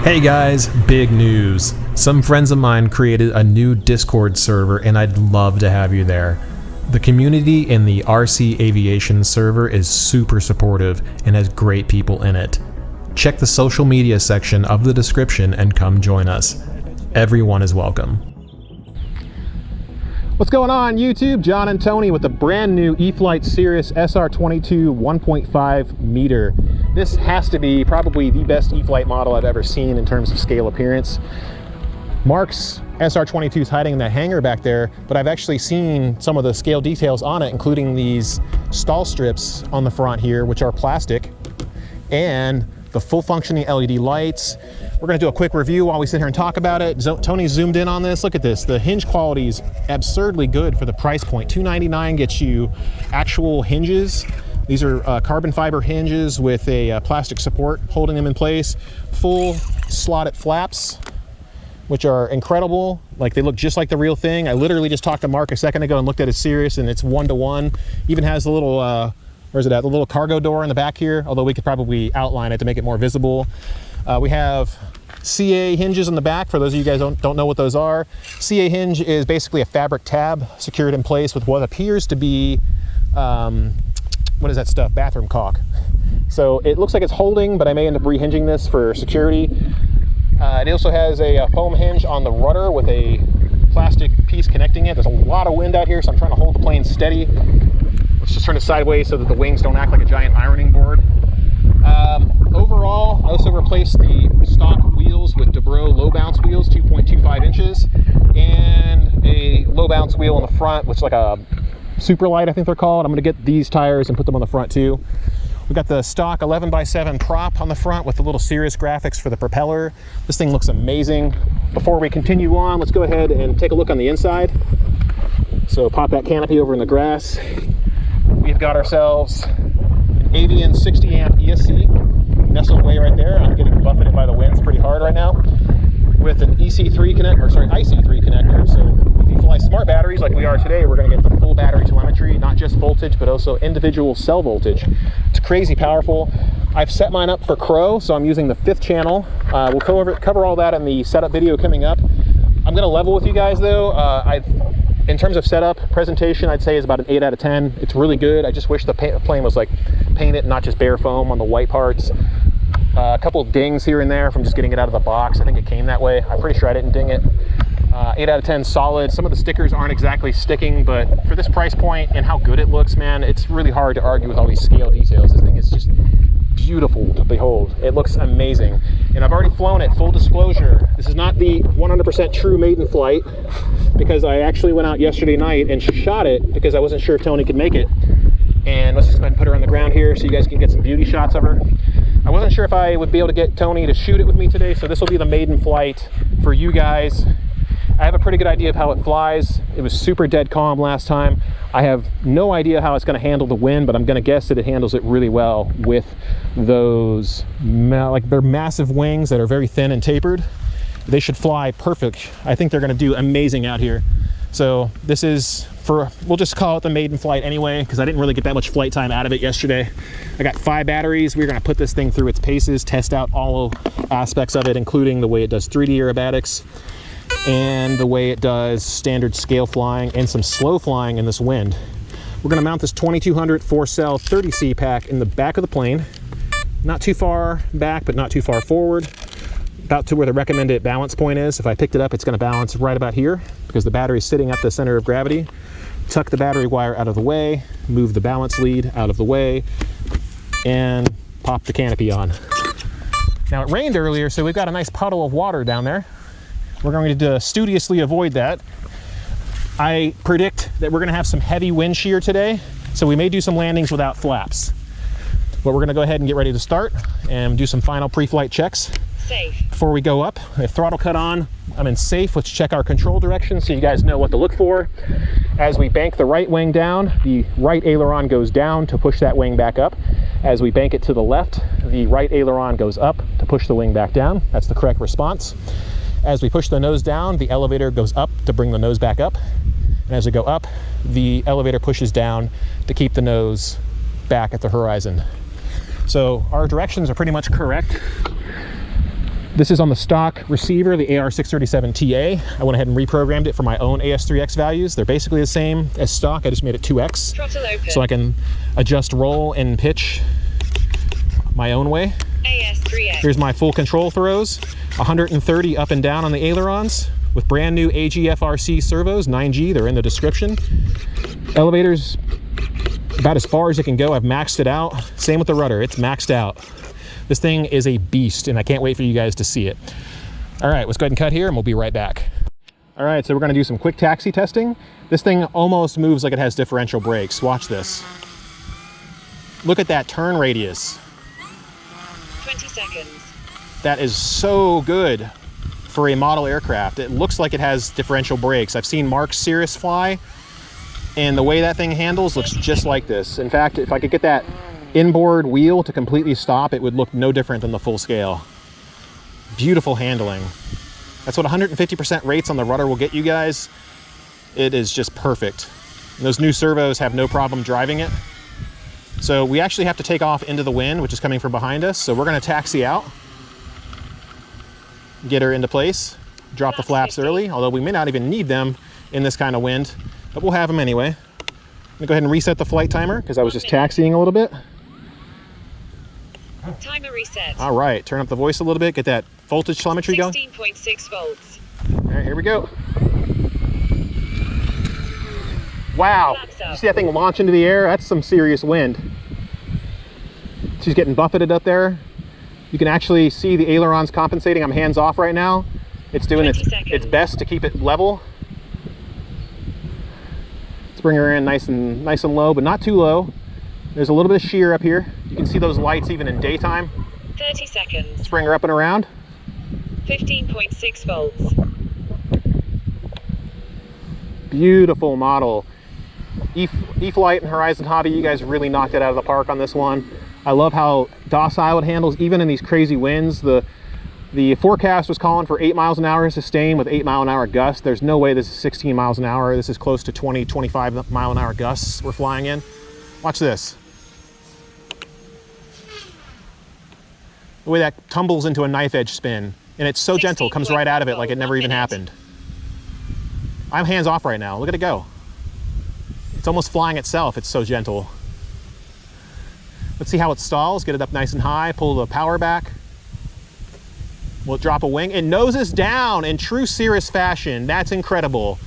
Hey guys, big news. Some friends of mine created a new Discord server and I'd love to have you there. The community in the RC Aviation server is super supportive and has great people in it. Check the social media section of the description and come join us. Everyone is welcome. What's going on YouTube? John and Tony with the brand new E-flite Cirrus SR22 1.5m. This has to be probably the best E-flite model I've ever seen in terms of scale appearance. Mark's SR22 is hiding in that hangar back there, but I've actually seen some of the scale details on it, including these stall strips on the front here, which are plastic, and the full functioning LED lights. We're gonna do a quick review while we sit here and talk about it. Tony zoomed in on this. Look at this. The hinge quality is absurdly good for the price point. $299 gets you actual hinges. These are carbon fiber hinges with a plastic support holding them in place. Full slotted flaps, which are incredible. Like, they look just like the real thing. I literally just talked to Mark a second ago and looked at his Cirrus, and it's 1-to-1. Even has the little, where's it at? The little cargo door in the back here, although we could probably outline it to make it more visible. We have CA hinges on the back, for those of you guys don't know what those are. CA hinge is basically a fabric tab secured in place with what appears to be, what is that stuff? Bathroom caulk. So it looks like it's holding, but I may end up rehinging this for security. It also has a foam hinge on the rudder with a plastic piece connecting it. There's a lot of wind out here, so I'm trying to hold the plane steady. Let's just turn it sideways so that the wings don't act like a giant ironing board. Overall, I also replaced the stock wheels with Debro low bounce wheels, 2.25 inches, and a low bounce wheel in the front, which is like a super light, I think they're called. I'm gonna get these tires and put them on the front too. We got the stock 11x7 prop on the front with the little Cirrus graphics for the propeller. This thing looks amazing. Before we continue on, let's go ahead and take a look on the inside. So pop that canopy over in the grass. We've got ourselves an Avian 60 amp ESC nestled away right there. I'm getting buffeted by the winds pretty hard right now, with an IC3 connector. So if you fly smart batteries like we are today, we're going to get the full battery telemetry, not just voltage, but also individual cell voltage. It's crazy powerful. I've set mine up for Crow, so I'm using the 5th channel. We'll cover all that in the setup video coming up. I'm going to level with you guys though. In terms of setup, presentation, I'd say is about an 8 out of 10. It's really good. I just wish the plane was like painted, not just bare foam on the white parts. A couple of dings here and there from just getting it out of the box. I think it came that way. I'm pretty sure I didn't ding it. 8 out of 10 solid. Some of the stickers aren't exactly sticking, but for this price point and how good it looks, man, it's really hard to argue with all these scale details. This thing is just beautiful to behold. It looks amazing. And I've already flown it, full disclosure. This is not the 100% true maiden flight, because I actually went out yesterday night and shot it because I wasn't sure if Tony could make it. And let's just go ahead and put her on the ground here so you guys can get some beauty shots of her. I wasn't sure if I would be able to get Tony to shoot it with me today, so this will be the maiden flight for you guys. I have a pretty good idea of how it flies. It was super dead calm last time. I have no idea how it's going to handle the wind, but I'm going to guess that it handles it really well with those, like, they're massive wings that are very thin and tapered. They should fly perfect. I think they're going to do amazing out here. So this is for, we'll just call it the maiden flight anyway, because I didn't really get that much flight time out of it yesterday. I got 5 batteries. We're going to put this thing through its paces, test out all aspects of it, including the way it does 3D aerobatics and the way it does standard scale flying and some slow flying in this wind. We're going to mount this 2200 4-cell 30C pack in the back of the plane, not too far back but not too far forward, about to where the recommended balance point is. If I picked it up, it's going to balance right about here because the battery is sitting at the center of gravity. Tuck the battery wire out of the way, move the balance lead out of the way, and pop the canopy on. Now, it rained earlier, so we've got a nice puddle of water down there. We're going to studiously avoid that. I predict that we're going to have some heavy wind shear today, so we may do some landings without flaps. But we're going to go ahead and get ready to start and do some final pre-flight checks. Safe. Before we go up, if throttle cut on, I'm in safe. Let's check our control direction so you guys know what to look for. As we bank the right wing down, the right aileron goes down to push that wing back up. As we bank it to the left, the right aileron goes up to push the wing back down. That's the correct response. As we push the nose down, the elevator goes up to bring the nose back up. And as we go up, the elevator pushes down to keep the nose back at the horizon. So our directions are pretty much correct. This is on the stock receiver, the AR637TA. I went ahead and reprogrammed it for my own AS3X values. They're basically the same as stock. I just made it 2X. Throttle open. So I can adjust roll and pitch my own way. AS3X. Here's my full control throws. 130 up and down on the ailerons with brand new AGFRC servos, 9G. They're in the description. Elevators about as far as it can go. I've maxed it out. Same with the rudder. It's maxed out. This thing is a beast, and I can't wait for you guys to see it. All right, let's go ahead and cut here, and we'll be right back. All right, so we're gonna do some quick taxi testing. This thing almost moves like it has differential brakes. Watch this. Look at that turn radius. 20 seconds. That is so good for a model aircraft. It looks like it has differential brakes. I've seen Mark's Cirrus fly, and the way that thing handles looks just like this. In fact, if I could get that inboard wheel to completely stop, it would look no different than the full scale. Beautiful handling. That's what 150% rates on the rudder will get you guys. It is just perfect. And those new servos have no problem driving it. So we actually have to take off into the wind, which is coming from behind us. So we're gonna taxi out, get her into place, drop the flaps early, although we may not even need them in this kind of wind, but we'll have them anyway. I'm gonna go ahead and reset the flight timer because I was just taxiing a little bit. Timer reset. All right, turn up the voice a little bit, get that voltage telemetry going. 16.6 volts. All right, here we go. Wow, you see that thing launch into the air? That's some serious wind. She's getting buffeted up there. You can actually see the ailerons compensating. I'm hands off right now. It's doing its best to keep it level. Let's bring her in nice and low, but not too low. There's a little bit of shear up here. You can see those lights even in daytime. 30 seconds. Let's bring her up and around. 15.6 volts. Beautiful model. E-flite and Horizon Hobby, you guys really knocked it out of the park on this one. I love how docile it handles, even in these crazy winds. The forecast was calling for 8 miles an hour sustain with 8 mile an hour gusts. There's no way this is 16 miles an hour. This is close to 20, 25 mile an hour gusts we're flying in. Watch this. The way that tumbles into a knife edge spin, and it's so gentle, comes right out of it like it never even happened. I'm hands off right now. Look at it go. It's almost flying itself. It's so gentle. Let's see how it stalls. Get it up nice and high. Pull the power back. Will it drop a wing? It noses down in true Cirrus fashion. That's incredible.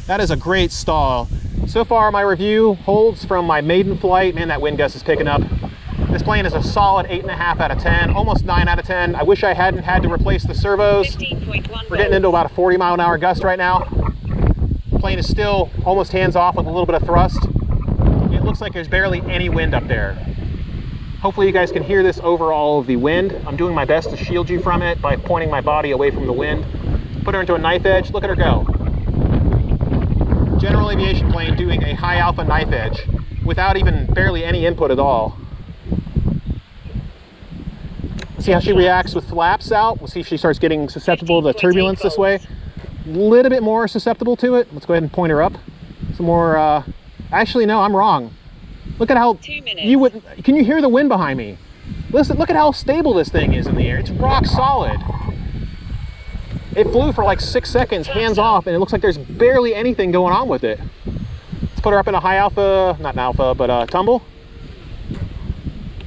That is a great stall. So far, my review holds from my maiden flight. Man, that wind gust is picking up. This plane is a solid 8.5 out of 10, almost 9 out of 10. I wish I hadn't had to replace the servos. 15.1 We're getting into about a 40 mile an hour gust right now. The plane is still almost hands off with a little bit of thrust. It looks like there's barely any wind up there. Hopefully you guys can hear this over all of the wind. I'm doing my best to shield you from it by pointing my body away from the wind. Put her into a knife edge. Look at her go. General aviation plane doing a high alpha knife edge without even barely any input at all. See how she reacts with flaps out. We'll see if she starts getting susceptible to turbulence this way. A little bit more susceptible to it. Let's go ahead and point her up. Some more, actually no, I'm wrong. Look at how 2 minutes. you would, can you hear the wind behind me? Listen, look at how stable this thing is in the air. It's rock solid. It flew for like 6 seconds, hands off, and it looks like there's barely anything going on with it. Let's put her up in a high alpha, not an alpha, but tumble.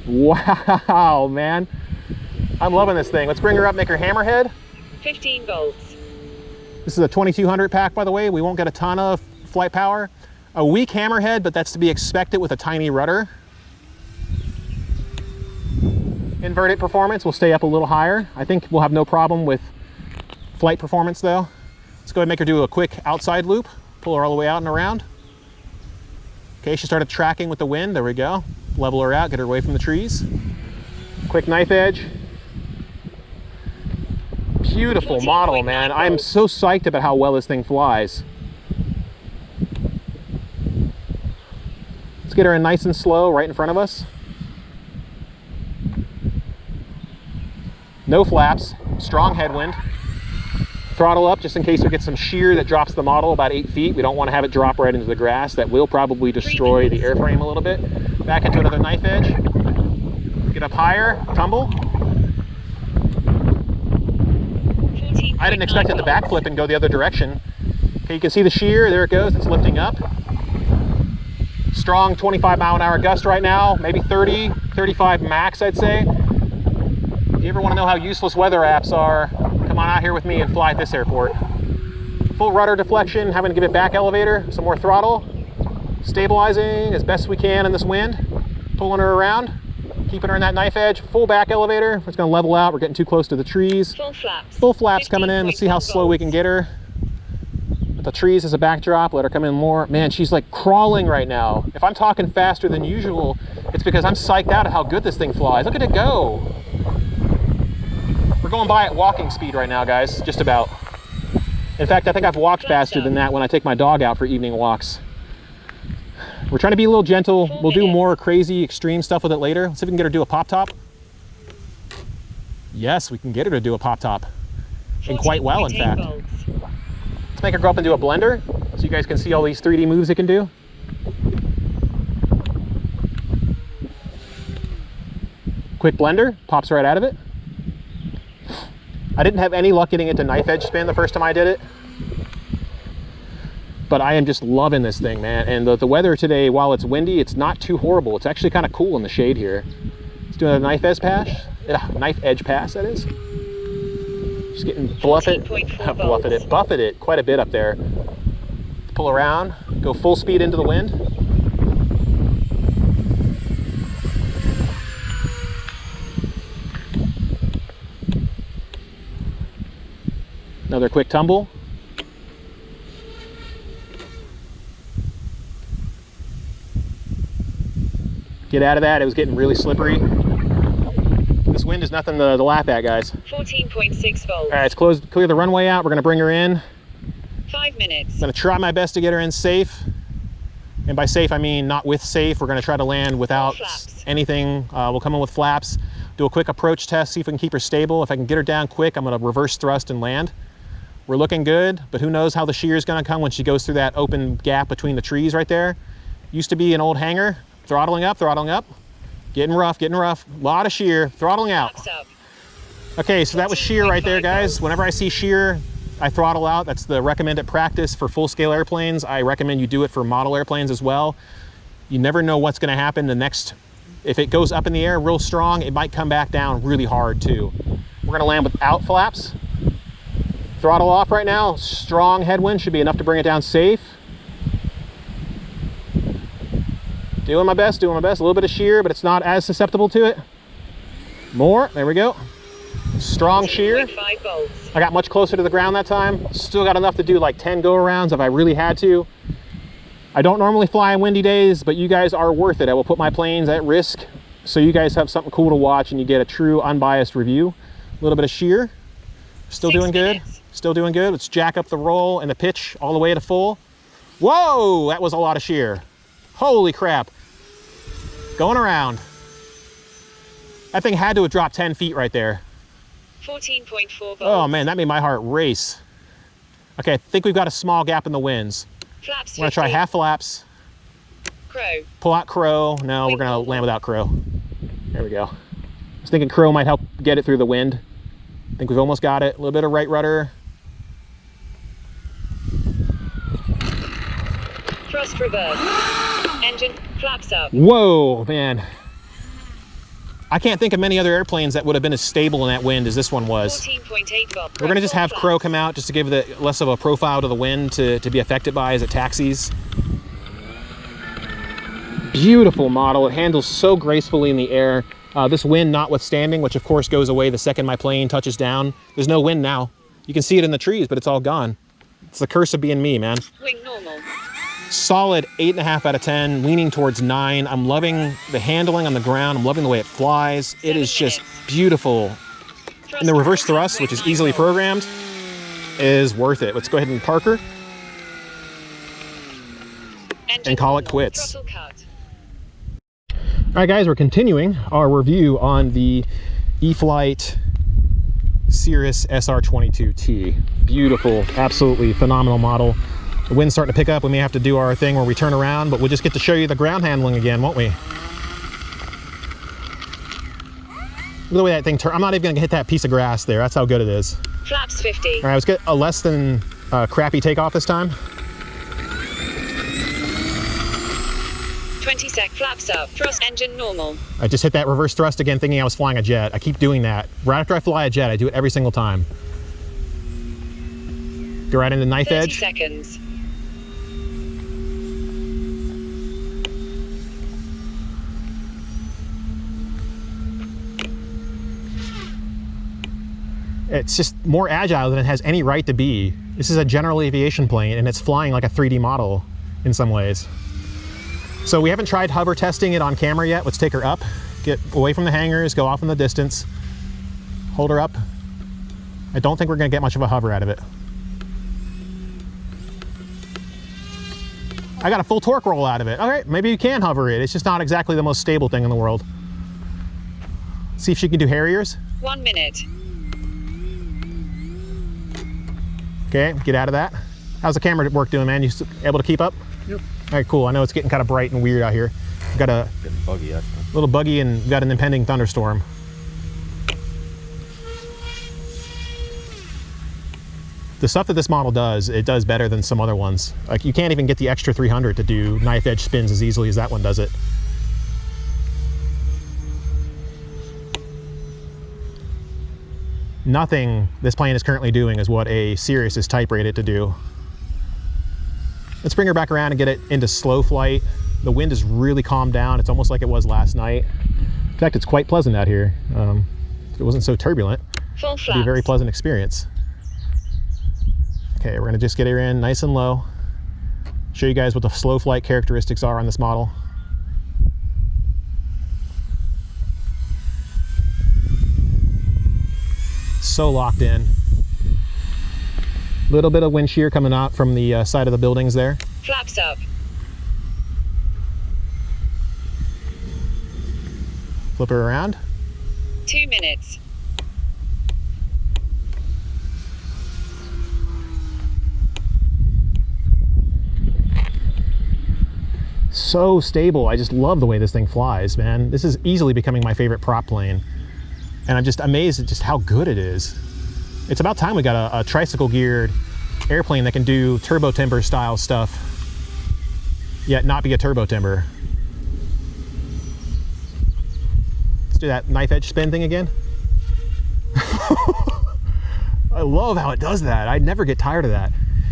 Wow, man. I'm loving this thing. Let's bring her up, make her hammerhead. 15 volts. This is a 2200 pack, by the way. We won't get a ton of flight power. A weak hammerhead, but that's to be expected with a tiny rudder. Inverted performance will stay up a little higher. I think we'll have no problem with flight performance though. Let's go ahead and make her do a quick outside loop. Pull her all the way out and around. Okay, she started tracking with the wind. There we go. Level her out, get her away from the trees. Quick knife edge. Beautiful model, man. I'm so psyched about how well this thing flies. Let's get her in nice and slow right in front of us. No flaps, strong headwind. Throttle up just in case we get some shear that drops the model about 8 feet. We don't want to have it drop right into the grass. That will probably destroy the airframe a little bit. Back into another knife edge. Get up higher, tumble. I didn't expect it to backflip and go the other direction. Okay, you can see the shear, there it goes, it's lifting up. Strong 25-mile-an-hour gust right now, maybe 30, 35 max, I'd say. If you ever want to know how useless weather apps are, come on out here with me and fly at this airport. Full rudder deflection, having to give it back elevator, some more throttle, stabilizing as best we can in this wind, pulling her around, keeping her in that knife edge, full back elevator. It's going to level out, we're getting too close to the trees. Full flaps. Full flaps coming in, let's see how slow we can get her. With the trees as a backdrop, let her come in more. Man, she's like crawling right now. If I'm talking faster than usual, it's because I'm psyched out at how good this thing flies. Look at it go. We're going by at walking speed right now, guys, just about. In fact, I think I've walked faster than that when I take my dog out for evening walks. We're trying to be a little gentle. We'll do more crazy, extreme stuff with it later. Let's see if we can get her to do a pop top. Yes, we can get her to do a pop top. And quite well, in fact. Let's make her go up and do a blender so you guys can see all these 3D moves it can do. Quick blender, pops right out of it. I didn't have any luck getting it to knife edge spin the first time I did it. But I am just loving this thing, man. And the weather today, while it's windy, it's not too horrible. It's actually kind of cool in the shade here. Let's do a knife edge pass. Knife edge pass, that is. Just getting buffeted quite a bit up there. Pull around, go full speed into the wind. Another quick tumble. Get out of that, it was getting really slippery. This wind is nothing to laugh at, guys. 14.6 volts. All right, let's clear the runway out. We're gonna bring her in. 5 minutes. I'm gonna try my best to get her in safe. And by safe, I mean not with safe. We're gonna try to land without anything. We'll come in with flaps, do a quick approach test, see if we can keep her stable. If I can get her down quick, I'm gonna reverse thrust and land. We're looking good, but who knows how the shear is gonna come when she goes through that open gap between the trees right there. Used to be an old hangar. Throttling up, getting rough, a lot of shear, throttling out. Okay, so that was shear right there, guys. Whenever I see shear, I throttle out. That's the recommended practice for full-scale airplanes. I recommend you do it for model airplanes as well. You never know what's gonna happen the next. If it goes up in the air real strong, it might come back down really hard too. We're gonna land without flaps. Throttle off right now. Strong headwind should be enough to bring it down safe. Doing my best, a little bit of shear, but it's not as susceptible to it. More, there we go. Strong shear. I got much closer to the ground that time. Still got enough to do like 10 go-arounds if I really had to. I don't normally fly on windy days, but you guys are worth it. I will put my planes at risk so you guys have something cool to watch and you get a true unbiased review. A little bit of shear. Still doing good. Still doing good. Let's jack up the roll and the pitch all the way to full. Whoa, that was a lot of shear. Holy crap. Going around. That thing had to have dropped 10 feet right there. 14.4 volts. Oh man, that made my heart race. Okay, I think we've got a small gap in the winds. Flaps. We're gonna try half flaps. Crow. Pull out crow. No, we're gonna land without crow. There we go. I was thinking crow might help get it through the wind. I think we've almost got it. A little bit of right rudder. Thrust reverse. Engine flaps up. Whoa, man. I can't think of many other airplanes that would have been as stable in that wind as this one was. 14.8 volts. We're gonna just have crow come out just to give it less of a profile to the wind to be affected by as it taxis. Beautiful model. It handles so gracefully in the air. This wind notwithstanding, which of course goes away the second my plane touches down. There's no wind now. You can see it in the trees, but it's all gone. It's the curse of being me, man. Wing normal. Solid 8.5 out of 10, leaning towards 9. I'm loving the handling on the ground. I'm loving the way it flies. It is just beautiful. And the reverse thrust, which is easily programmed, is worth it. Let's go ahead and park her and call it quits. All right, guys, we're continuing our review on the E-flite Cirrus SR22T. Beautiful, absolutely phenomenal model. The wind's starting to pick up. We may have to do our thing where we turn around, but we'll just get to show you the ground handling again, won't we? Look at the way that thing turns. I'm not even gonna hit that piece of grass there. That's how good it is. Flaps 50. All right, let's get a less than crappy takeoff this time. 20 sec. Flaps up. Thrust engine normal. I just hit that reverse thrust again thinking I was flying a jet. I keep doing that. Right after I fly a jet, I do it every single time. Go right into knife 30 edge. seconds. It's just more agile than it has any right to be. This is a general aviation plane and it's flying like a 3D model in some ways. So we haven't tried hover testing it on camera yet. Let's take her up, get away from the hangars, go off in the distance, hold her up. I don't think we're gonna get much of a hover out of it. I got a full torque roll out of it. All right, maybe you can hover it. It's just not exactly the most stable thing in the world. See if she can do Harriers. 1 minute. Okay, get out of that. How's the camera work doing, man? You able to keep up? Yep. All right, cool. I know it's getting kind of bright and weird out here. We've got a Getting buggy, actually. little buggy and we've got an impending thunderstorm. The stuff that this model does, it does better than some other ones. Like you can't even get the extra 300 to do knife edge spins as easily as that one does it. Nothing this plane is currently doing is what a Cirrus is type rated to do. Let's bring her back around and get it into slow flight. The wind is really calmed down. It's almost like it was last night. In fact, it's quite pleasant out here. If it wasn't so turbulent, Full it'd be a very flaps. pleasant experience. Okay, we're gonna just get her in nice and low. Show you guys what the slow flight characteristics are on this model. So locked in. Little bit of wind shear coming out from the side of the buildings there. Flaps up. Flip her around. 2 minutes. So stable. I just love the way this thing flies, man. This is easily becoming my favorite prop plane. And I'm just amazed at just how good it is. It's about time we got a tricycle geared airplane that can do turbo timber style stuff, yet not be a turbo timber. Let's do that knife edge spin thing again. I love how it does that. I'd never get tired of that.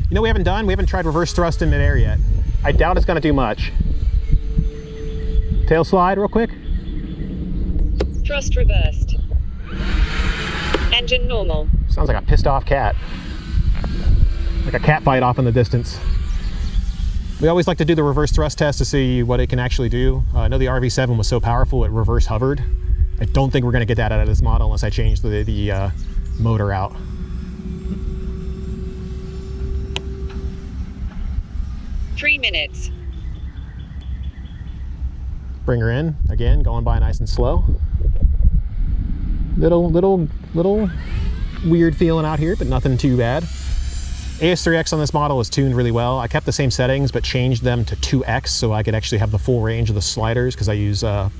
You know, we haven't tried reverse thrust in midair yet. I doubt it's gonna do much. Tail slide real quick. Thrust reversed. Engine normal. Sounds like a pissed off cat. Like a cat fight off in the distance. We always like to do the reverse thrust test to see what it can actually do. I know the RV7 was so powerful it reverse hovered. I don't think we're gonna get that out of this model unless I change the motor out. Three minutes. Bring her in, again, going by nice and slow. Little weird feeling out here, but nothing too bad. AS3X on this model is tuned really well. I kept the same settings, but changed them to 2X so I could actually have the full range of the sliders because I use, what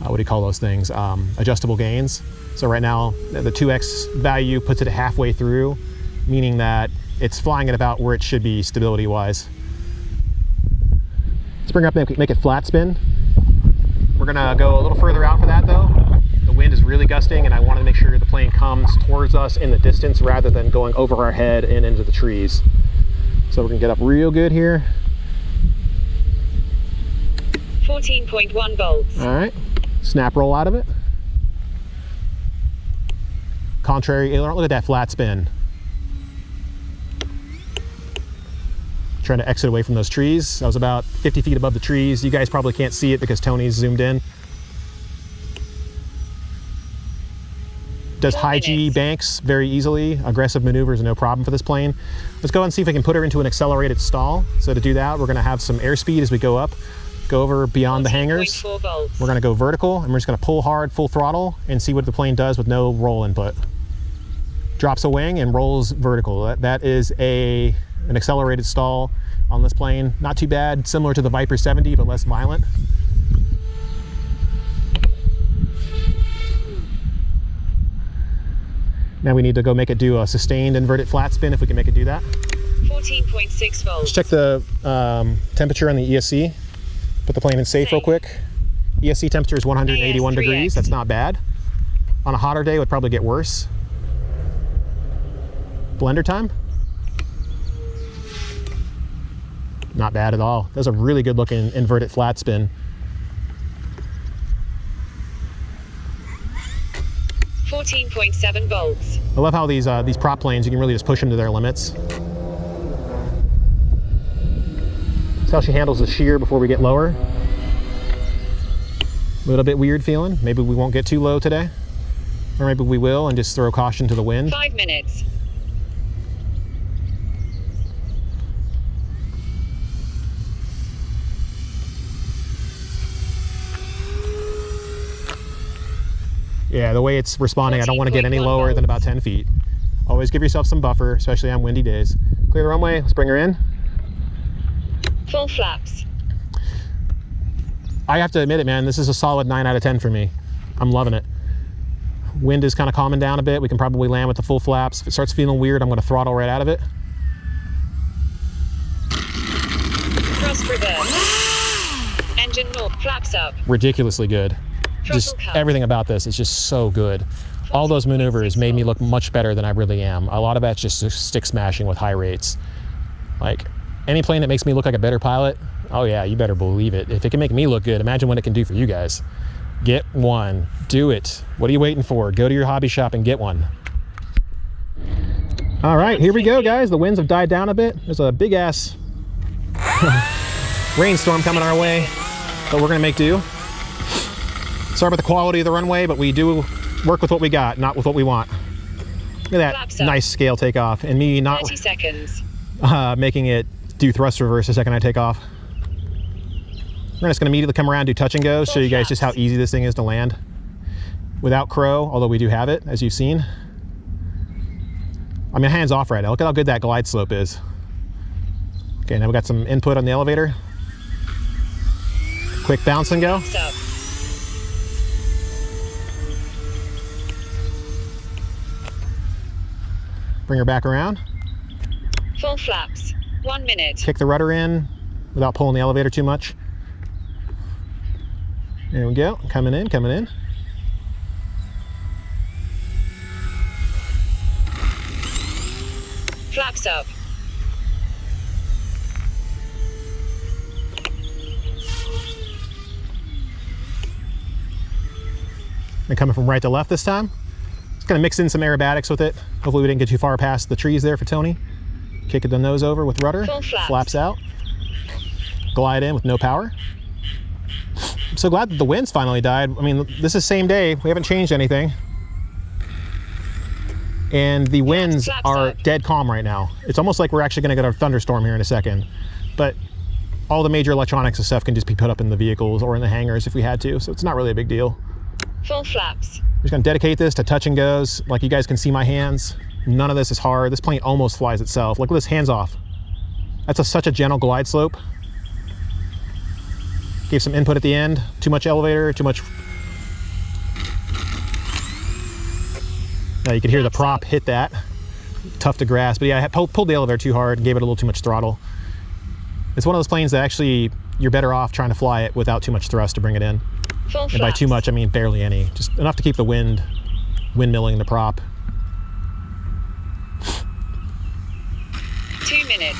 do you call those things? Adjustable gains. So right now, the 2X value puts it halfway through, meaning that it's flying at about where it should be stability-wise. Let's bring up, make it flat spin. We're gonna go a little further out for that though. The wind is really gusting and I want to make sure the plane comes towards us in the distance rather than going over our head and into the trees. So we're gonna get up real good here. 14.1 volts. All right, snap roll out of it. Contrary aileron, look at that flat spin. Trying to exit away from those trees. I was about 50 feet above the trees. You guys probably can't see it because Tony's zoomed in. Does high G banks very easily. Aggressive maneuvers are no problem for this plane. Let's go and see if we can put her into an accelerated stall. So to do that, we're gonna have some airspeed as we go up, go over beyond the hangars. 14.4 volts. We're gonna go vertical and we're just gonna pull hard, full throttle and see what the plane does with no roll input. Drops a wing and rolls vertical. That is an accelerated stall on this plane. Not too bad, similar to the Viper 70, but less violent. Now we need to go make it do a sustained inverted flat spin if we can make it do that. 14.6 volts. Let's check the temperature on the ESC. Put the plane in safe real quick. ESC temperature is 181 degrees. That's not bad. On a hotter day, it would probably get worse. Blender time. Not bad at all. That's a really good looking inverted flat spin. 14.7 volts. I love how these prop planes, you can really just push them to their limits. That's how she handles the shear before we get lower. A little bit weird feeling. Maybe we won't get too low today. Or maybe we will and just throw caution to the wind. 5 minutes. Yeah, the way it's responding, I don't want to get any lower than about 10 feet. Always give yourself some buffer, especially on windy days. Clear the runway, let's bring her in. Full flaps. I have to admit it, man, this is a solid 9 out of 10 for me. I'm loving it. Wind is kind of calming down a bit. We can probably land with the full flaps. If it starts feeling weird, I'm going to throttle right out of it. Thrust reverse. Engine north, flaps up. Ridiculously good. Just everything about this is just so good. All those maneuvers made me look much better than I really am. A lot of that's just stick smashing with high rates. Like, any plane that makes me look like a better pilot, oh yeah, you better believe it. If it can make me look good, imagine what it can do for you guys. Get one. Do it. What are you waiting for? Go to your hobby shop and get one. All right, here we go, guys. The winds have died down a bit. There's a big-ass rainstorm coming our way, but we're going to make do. Sorry about the quality of the runway, but we do work with what we got, not with what we want. Look at that nice scale takeoff, and me not 30 seconds. Making it do thrust reverse the second I take off. We're just going to immediately come around, do touch and go, show you guys just how easy this thing is to land without crow, although we do have it, as you've seen. I mean, hands off right now. Look at how good that glide slope is. Okay, now we got some input on the elevator. Quick bounce and go. Bring her back around. Full flaps. 1 minute. Kick the rudder in without pulling the elevator too much. There we go. Coming in, coming in. Flaps up. And coming from right to left this time. Just gonna mix in some aerobatics with it. Hopefully we didn't get too far past the trees there for Tony. Kick the nose over with rudder. Flaps out. Glide in with no power. I'm so glad that the winds finally died. I mean, this is same day. We haven't changed anything. And the winds are dead calm right now. It's almost like we're actually gonna get a thunderstorm here in a second. But all the major electronics and stuff can just be put up in the vehicles or in the hangars if we had to. So it's not really a big deal. Full flaps. I'm just gonna dedicate this to touch and goes. Like you guys can see my hands. None of this is hard. This plane almost flies itself. Look at this, hands off. That's such a gentle glide slope. Gave some input at the end. Too much elevator, too much. Now you can hear the prop hit that. Tough to grasp, but yeah, I pulled the elevator too hard and gave it a little too much throttle. It's one of those planes that actually, you're better off trying to fly it without too much thrust to bring it in. And by too much, I mean barely any. Just enough to keep the windmilling the prop. 2 minutes.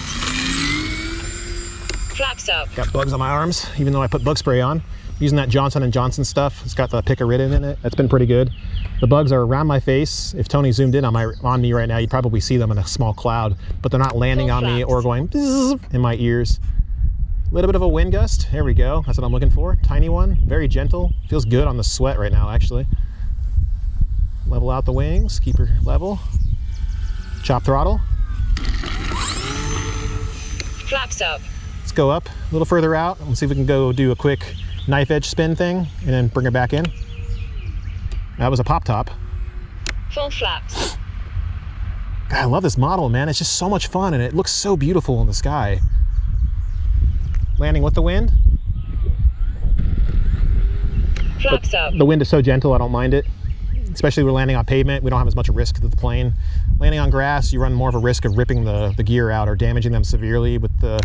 Flaps up. Got bugs on my arms, even though I put bug spray on. Using that Johnson & Johnson stuff. It's got the picaridin in it. That's been pretty good. The bugs are around my face. If Tony zoomed in on me right now, you'd probably see them in a small cloud, but they're not landing on me or going in my ears. A little bit of a wind gust. There we go. That's what I'm looking for. Tiny one. Very gentle. Feels good on the sweat right now, actually. Level out the wings. Keep her level. Chop throttle. Flaps up. Let's go up a little further out. Let's see if we can go do a quick knife edge spin thing and then bring her back in. That was a pop top. Full flaps. God, I love this model, man. It's just so much fun and it looks so beautiful in the sky. Landing with the wind. Flaps up. The wind is so gentle, I don't mind it. especially we're landing on pavement. We don't have as much risk to the plane. Landing on grass, you run more of a risk of ripping the gear out or damaging them severely with the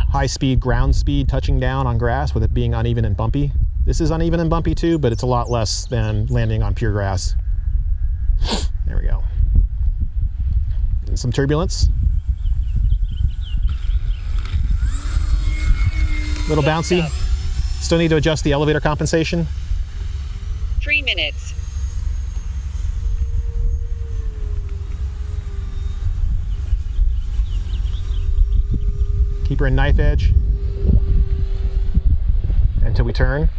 high-speed ground speed touching down on grass with it being uneven and bumpy. This is uneven and bumpy too, but it's a lot less than landing on pure grass. There we go. And some turbulence. Little bouncy. Still need to adjust the elevator compensation. 3 minutes. Keep her in knife edge until we turn.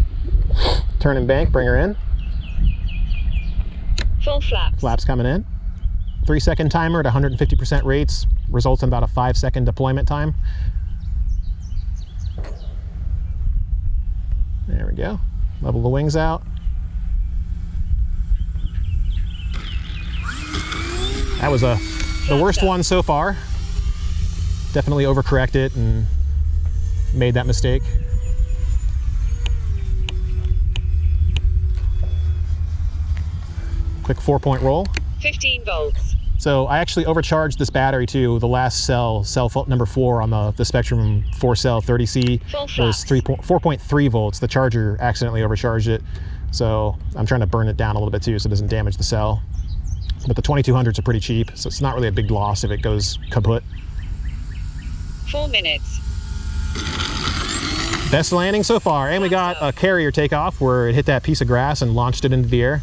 Turn and bank, bring her in. Full flaps. Flaps coming in. 3-second timer at 150% rates results in about a 5-second deployment time. There we go. Level the wings out. That was the worst one so far. Definitely overcorrected and made that mistake. Quick 4-point roll. 15 volts. So I actually overcharged this battery too. The last cell number 4 on the Spectrum 4-cell 30C was 4.3 volts. The charger accidentally overcharged it. So I'm trying to burn it down a little bit too so it doesn't damage the cell. But the 2200s are pretty cheap, so it's not really a big loss if it goes kaput. 4 minutes. Best landing so far. And we got a Harrier takeoff where it hit that piece of grass and launched it into the air.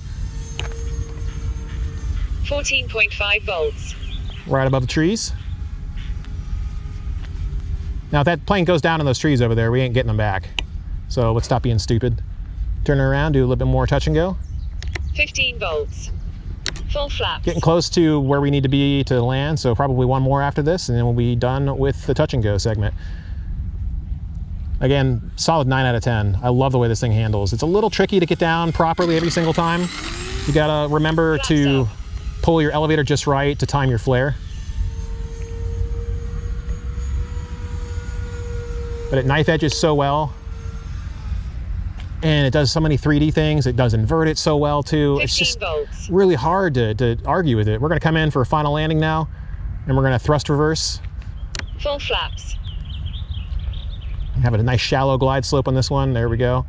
14.5 volts. Right above the trees. Now if that plane goes down in those trees over there, we ain't getting them back. So let's stop being stupid. Turn it around, do a little bit more touch and go. 15 volts. Full flaps. Getting close to where we need to be to land, so probably one more after this, and then we'll be done with the touch and go segment. Again, solid 9 out of 10. I love the way this thing handles. It's a little tricky to get down properly every single time. You gotta remember to pull your elevator just right to time your flare. But it knife edges so well. And it does so many 3D things. It does invert it so well too. It's just really hard to argue with it. We're gonna come in for a final landing now, and we're gonna thrust reverse. Full flaps. Have a nice shallow glide slope on this one. There we go.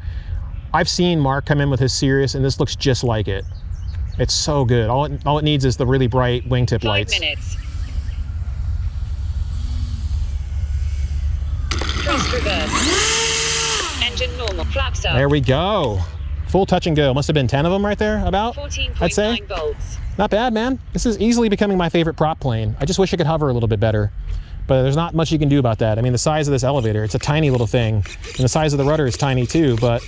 I've seen Mark come in with his Cirrus, and this looks just like it. It's so good. All it needs is the really bright wingtip lights. 5 minutes. Thrust reverse. Engine normal. Flaps up. There we go. Full touch and go. Must have been 10 of them right there, about, 14.9 I'd say. volts. Not bad, man. This is easily becoming my favorite prop plane. I just wish it could hover a little bit better. But there's not much you can do about that. I mean, the size of this elevator, it's a tiny little thing. And the size of the rudder is tiny too, but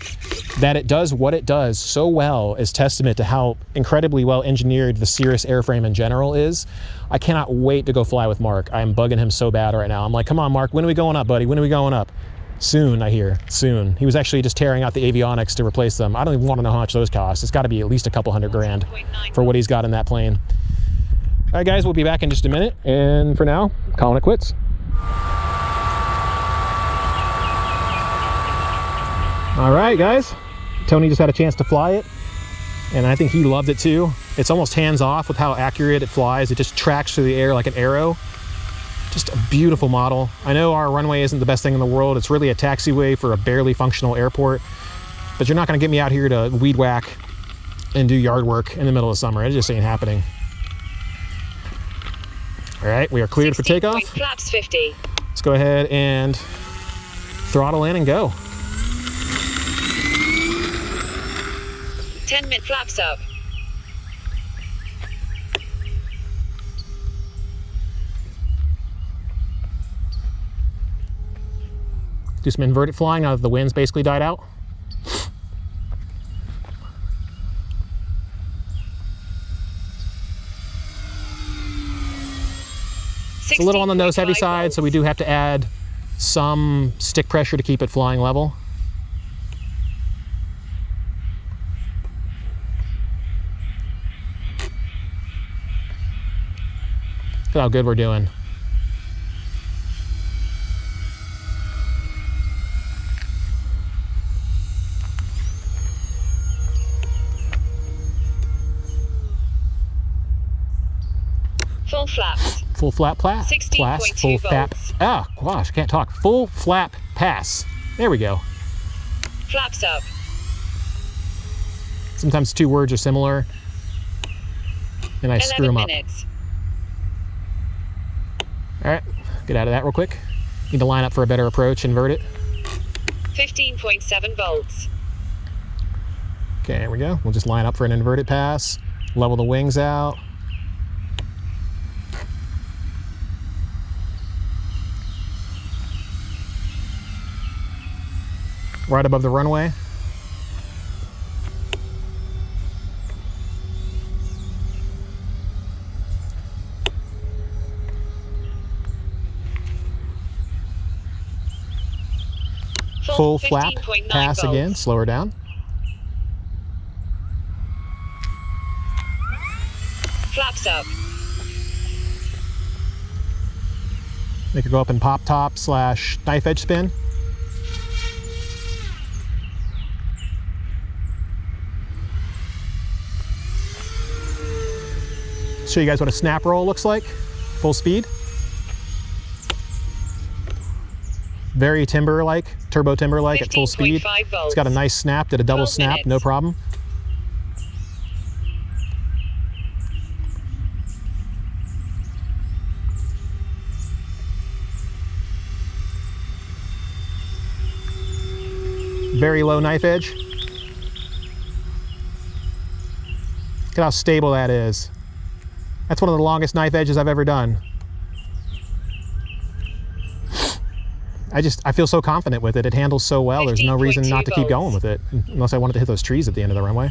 that it does what it does so well is testament to how incredibly well engineered the Cirrus airframe in general is. I cannot wait to go fly with Mark. I am bugging him so bad right now. I'm like, come on, Mark, when are we going up, buddy? When are we going up? Soon, I hear, soon. He was actually just tearing out the avionics to replace them. I don't even want to know how much those cost. It's gotta be at least a couple $100 grand for what he's got in that plane. All right, guys, we'll be back in just a minute. And for now, calling it quits. All right, guys. Tony just had a chance to fly it, and I think he loved it too. It's almost hands-off with how accurate it flies. It just tracks through the air like an arrow. Just a beautiful model. I know our runway isn't the best thing in the world. It's really a taxiway for a barely functional airport, but you're not gonna get me out here to weed whack and do yard work in the middle of summer. It just ain't happening. All right, we are cleared for takeoff. Flaps 50. Let's go ahead and throttle in and go. 10-minute flaps up. Do some inverted flying now that the wind's basically died out. It's a little on the nose heavy side, so we do have to add some stick pressure to keep it flying level. Look at how good we're doing. Full flaps. Full flap pass. 16.2 Full flap. volts. Ah, gosh, can't talk. Full flap pass. There we go. Flaps up. Sometimes two words are similar, and I screw 11 them up. minutes. All right, get out of that real quick. Need to line up for a better approach, invert it. 15.7 volts. Okay, there we go. We'll just line up for an inverted pass, level the wings out. Right above the runway. Full flap 15.9 pass volts. again, slow her down. Flaps up. Make her go up in pop top / knife edge spin. Show you guys what a snap roll looks like, full speed. Very timber-like, turbo timber-like at full speed. 15.5 volts. It's got a nice snap, did a double 12 snap, minutes. no problem. Very low knife edge. Look at how stable that is. That's one of the longest knife edges I've ever done. I feel so confident with it. It handles so well. There's no reason not to keep going with it, unless I wanted to hit those trees at the end of the runway.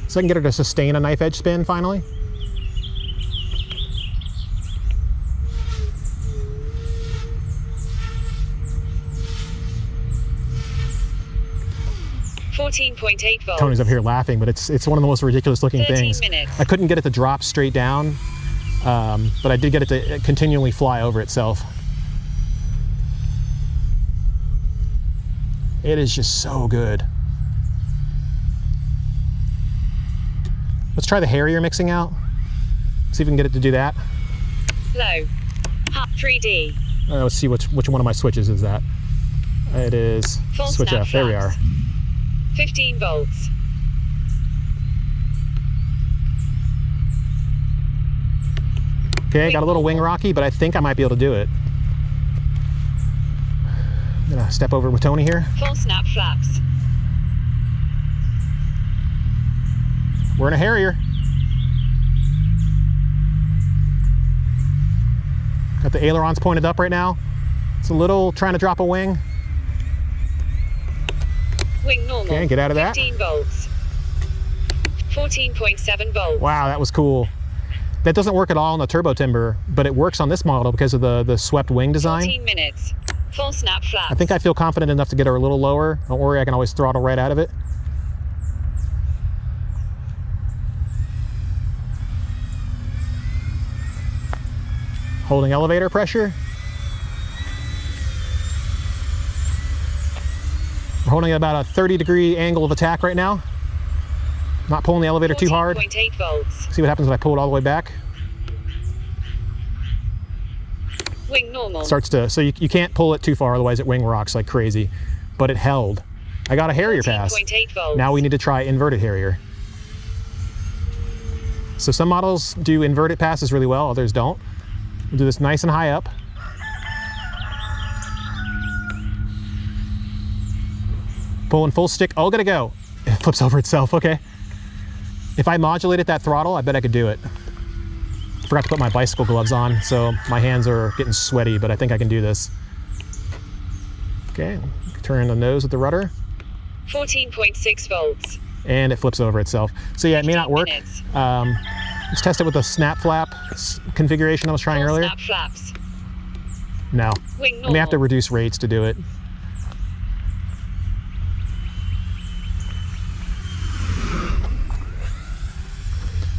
So I can get her to sustain a knife edge spin finally. $14.8 volts. Tony's up here laughing, but it's one of the most ridiculous looking 13 things. minutes. I couldn't get it to drop straight down, but I did get it to continually fly over itself. It is just so good. Let's try the Harrier mixing out. See if we can get it to do that. Low. 3D. Let's see which one of my switches is that. It is Full switch snap F. There we are. flaps. 15 volts. Okay, got a little wing rocky, but I think I might be able to do it. I'm gonna step over with Tony here. Full snap flaps. We're in a Harrier. Got the ailerons pointed up right now. It's a little trying to drop a wing. Wing normal. Okay, get out of that. 15 volts. 14.7 volts. Wow, that was cool. That doesn't work at all on the turbo timber, but it works on this model because of the swept wing design. 14 minutes. Full snap flaps. I think I feel confident enough to get her a little lower. Don't worry, I can always throttle right out of it. Holding elevator pressure. We're holding at about a 30-degree angle of attack right now. Not pulling the elevator too hard. 14.8 volts. See what happens when I pull it all the way back. Wing normal. Starts to, so you can't pull it too far, otherwise it wing rocks like crazy. But it held. I got a Harrier pass. 14.8 volts. Now we need to try inverted Harrier. So some models do inverted passes really well, others don't. We'll do this nice and high up. Pulling full stick. Oh, gotta go. It flips over itself. Okay. If I modulated that throttle, I bet I could do it. Forgot to put my bicycle gloves on, so my hands are getting sweaty, but I think I can do this. Okay, turn the nose with the rudder. 14.6 volts. And it flips over itself. So yeah, it may not work. 15 minutes. Let's test it with the snap flap configuration I was trying Full earlier. snap flaps. No. Wing I normal. may have to reduce rates to do it.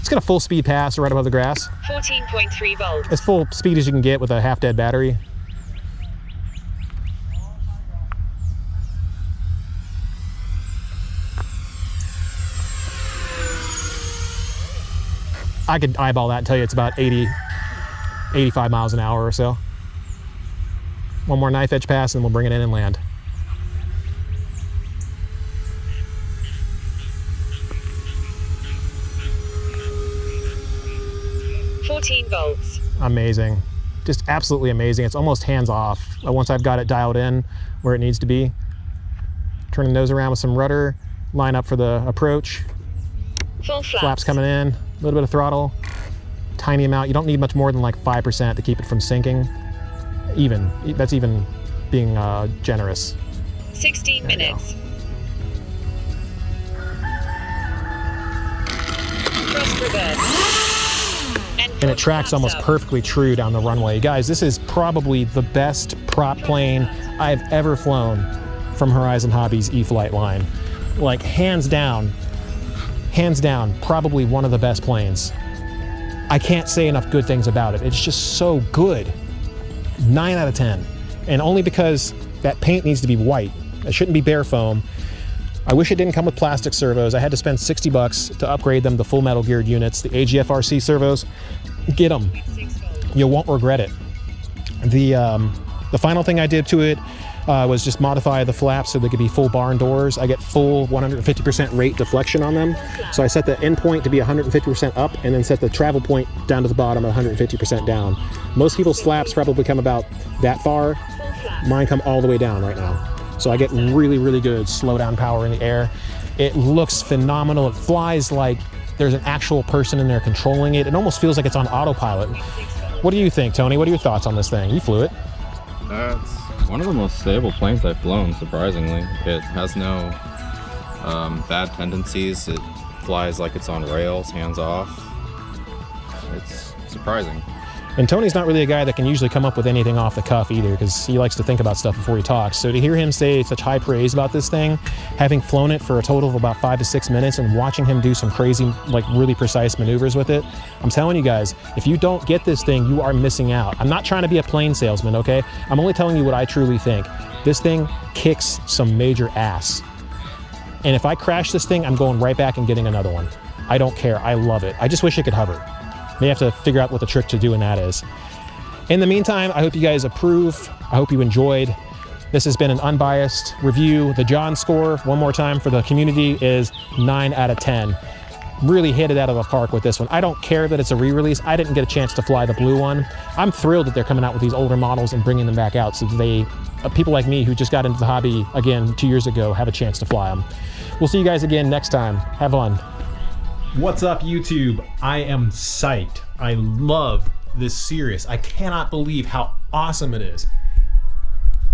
It's get a full speed pass right above the grass. 14.3 volts. As full speed as you can get with a half-dead battery. I could eyeball that and tell you it's about 85 miles an hour or so. One more knife edge pass and we'll bring it in and land. Volts. Amazing. Just absolutely amazing. It's almost hands off once I've got it dialed in where it needs to be. Turn the nose around with some rudder, line up for the approach. Full Flaps coming in, a little bit of throttle, tiny amount. You don't need much more than like 5% to keep it from sinking. That's even being generous. 16 minutes. Cross reverse. And it tracks almost perfectly true down the runway. Guys, this is probably the best prop plane I've ever flown from Horizon Hobbies E-flite line. Like hands down, probably one of the best planes. I can't say enough good things about it. It's just so good. 9 out of 10. And only because that paint needs to be white. It shouldn't be bare foam. I wish it didn't come with plastic servos. I had to spend $60 to upgrade them to full metal geared units, the AGFRC servos. Get them. You won't regret it. The final thing I did to it was just modify the flaps so they could be full barn doors. I get full 150% rate deflection on them. So I set the end point to be 150% up and then set the travel point down to the bottom at 150% down. Most people's flaps probably come about that far. Mine come all the way down right now. So I get really, really good slow down power in the air. It looks phenomenal. It flies like there's an actual person in there controlling it. It almost feels like it's on autopilot. What do you think, Tony? What are your thoughts on this thing? You flew it. It's one of the most stable planes I've flown, surprisingly. It has no bad tendencies. It flies like it's on rails, hands off. It's surprising. And Tony's not really a guy that can usually come up with anything off the cuff either, because he likes to think about stuff before he talks. So to hear him say such high praise about this thing, having flown it for a total of about 5 to 6 minutes and watching him do some crazy, like really precise maneuvers with it, I'm telling you guys, if you don't get this thing, you are missing out. I'm not trying to be a plane salesman, okay? I'm only telling you what I truly think. This thing kicks some major ass. And if I crash this thing, I'm going right back and getting another one. I don't care. I love it. I just wish it could hover. May have to figure out what the trick to doing that is. In the meantime, I hope you guys approve. I hope you enjoyed. This has been an unbiased review. The JonScore, one more time for the community, is 9 out of 10. Really hit it out of the park with this one. I don't care that it's a re-release. I didn't get a chance to fly the blue one. I'm thrilled that they're coming out with these older models and bringing them back out so that people like me who just got into the hobby again 2 years ago have a chance to fly them. We'll see you guys again next time. Have fun. What's up, YouTube? I am psyched. I love this Cirrus. I cannot believe how awesome it is.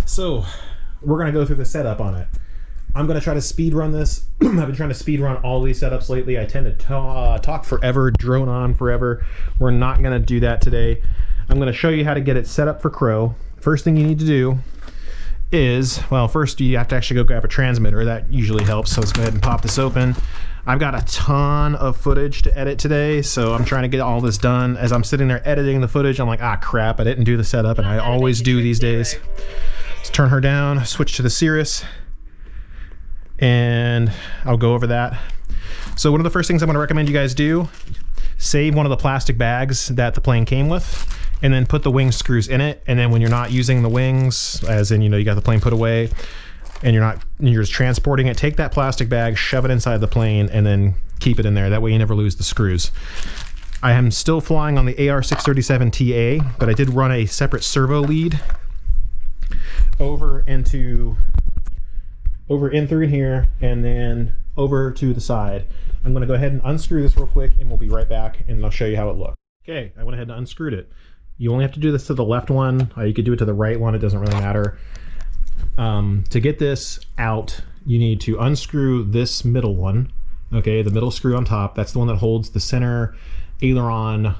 So we're gonna go through the setup on it. I'm gonna try to speed run this. I've been trying to speed run all these setups lately. I tend to talk forever, drone on forever. We're not gonna do that today. I'm gonna show you how to get it set up for crow. First thing you need to do is, well, first you have to actually go grab a transmitter. That usually helps. So let's go ahead and pop this open. I've got a ton of footage to edit today, so I'm trying to get all this done. As I'm sitting there editing the footage, I'm like, ah, crap, I didn't do the setup, and I always do these days. Let's turn her down, switch to the Cirrus, and I'll go over that. So one of the first things I'm gonna recommend you guys do, save one of the plastic bags that the plane came with, and then put the wing screws in it, and then when you're not using the wings, as in, you know, you got the plane put away, and you're just transporting it, take that plastic bag, shove it inside the plane, and then keep it in there. That way you never lose the screws. I am still flying on the AR637TA, but I did run a separate servo lead over in through in here, and then over to the side. I'm gonna go ahead and unscrew this real quick, and we'll be right back, and I'll show you how it looks. Okay, I went ahead and unscrewed it. You only have to do this to the left one. You could do it to the right one, it doesn't really matter. To get this out, you need to unscrew this middle one, okay, the middle screw on top. That's the one that holds the center aileron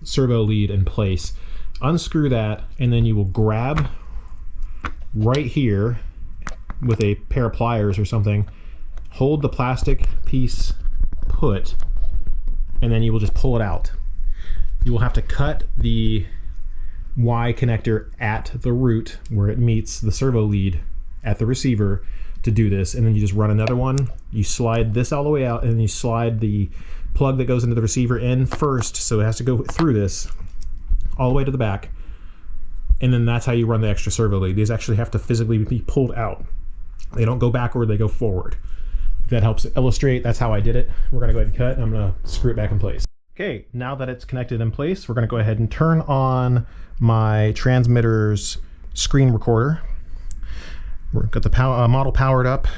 servo lead in place. Unscrew that, and then you will grab right here with a pair of pliers or something, hold the plastic piece put, and then you will just pull it out. You will have to cut the Y connector at the root where it meets the servo lead at the receiver to do this, and then you just run another one. You slide this all the way out, and then you slide the plug that goes into the receiver in first, so it has to go through this all the way to the back, and then that's how you run the extra servo lead. These actually have to physically be pulled out. They don't go backward, they go forward. If that helps illustrate, that's how I did it. We're gonna go ahead and cut, and I'm gonna screw it back in place. Okay, now that it's connected in place, we're gonna go ahead and turn on my transmitter's screen recorder. We've got the model powered up.